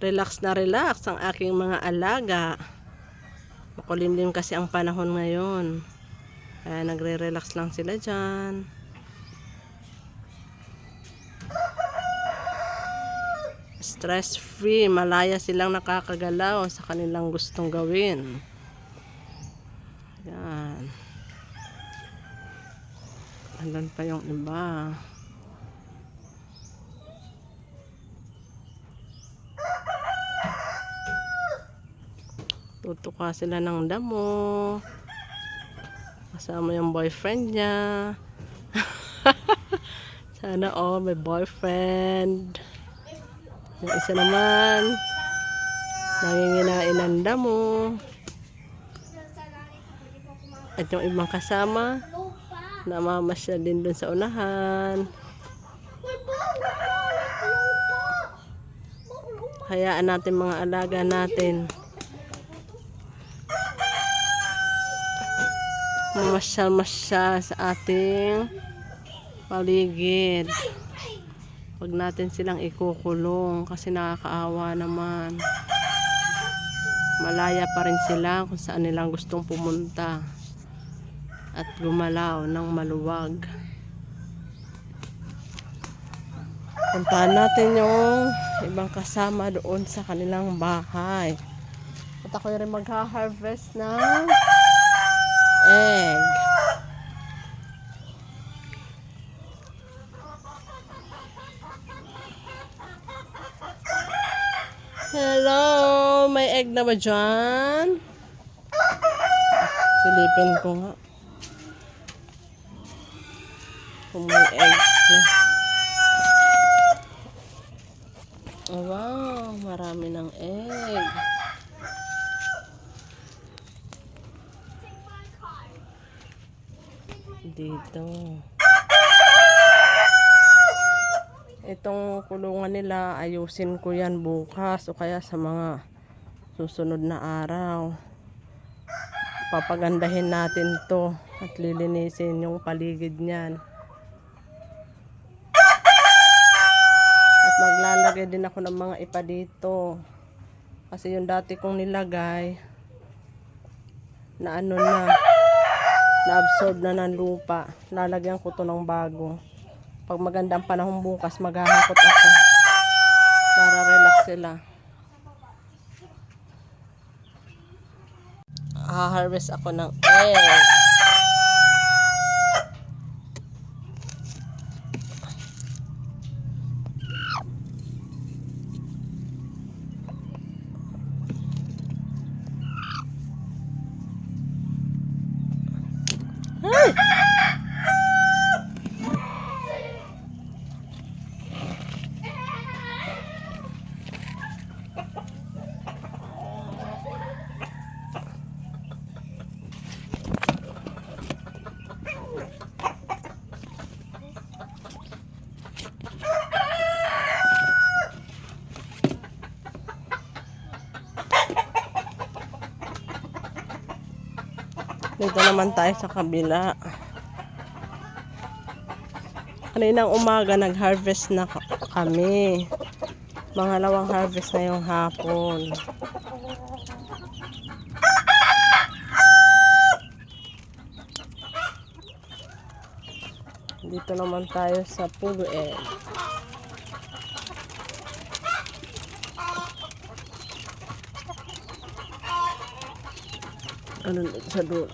Relax na relax ang aking mga alaga. Makulimlim kasi ang panahon ngayon. Kaya nagre-relax lang sila dyan. Stress free, malaya silang nakakagalaw sa kanilang gustong gawin. Yan. Andun pa yung iba. Tutuka sila ng damo. Kasama yung boyfriend niya. Sana may boyfriend. Yung isa naman, nanginginain ng damo. At yung ibang kasama, namamasyal din dun sa unahan. Hayaan natin mga alaga natin. Mamasyal-masyal sa ating paligid. Huwag natin silang ikukulong kasi nakakaawa naman. Malaya pa rin sila kung saan nilang gustong pumunta at gumalaw ng maluwag. Puntahan natin yung ibang kasama doon sa kanilang bahay. At ako rin magha-harvest ng egg. Hello, may egg na ba dyan? Silipin ko nga kung may egg na. Oh, wow, marami ng egg. Dito. Itong kulungan nila, ayusin ko yan bukas o kaya sa mga susunod na araw. Papagandahin natin to at lilinisin yung paligid niyan. At maglalagay din ako ng mga ipa dito. Kasi yung dati kong nilagay na na-absorb na ng lupa. Lalagyan ko to ng bago. Pag magandang panahon bukas, maghahakot ako para relax sila. Harvest ako ng egg. Hey! Dito naman tayo sa kabila. Kaninang umaga nag-harvest na kami. Pangalawang harvest ngayong hapon. Dito naman tayo sa Puguel. Ano sa dulo?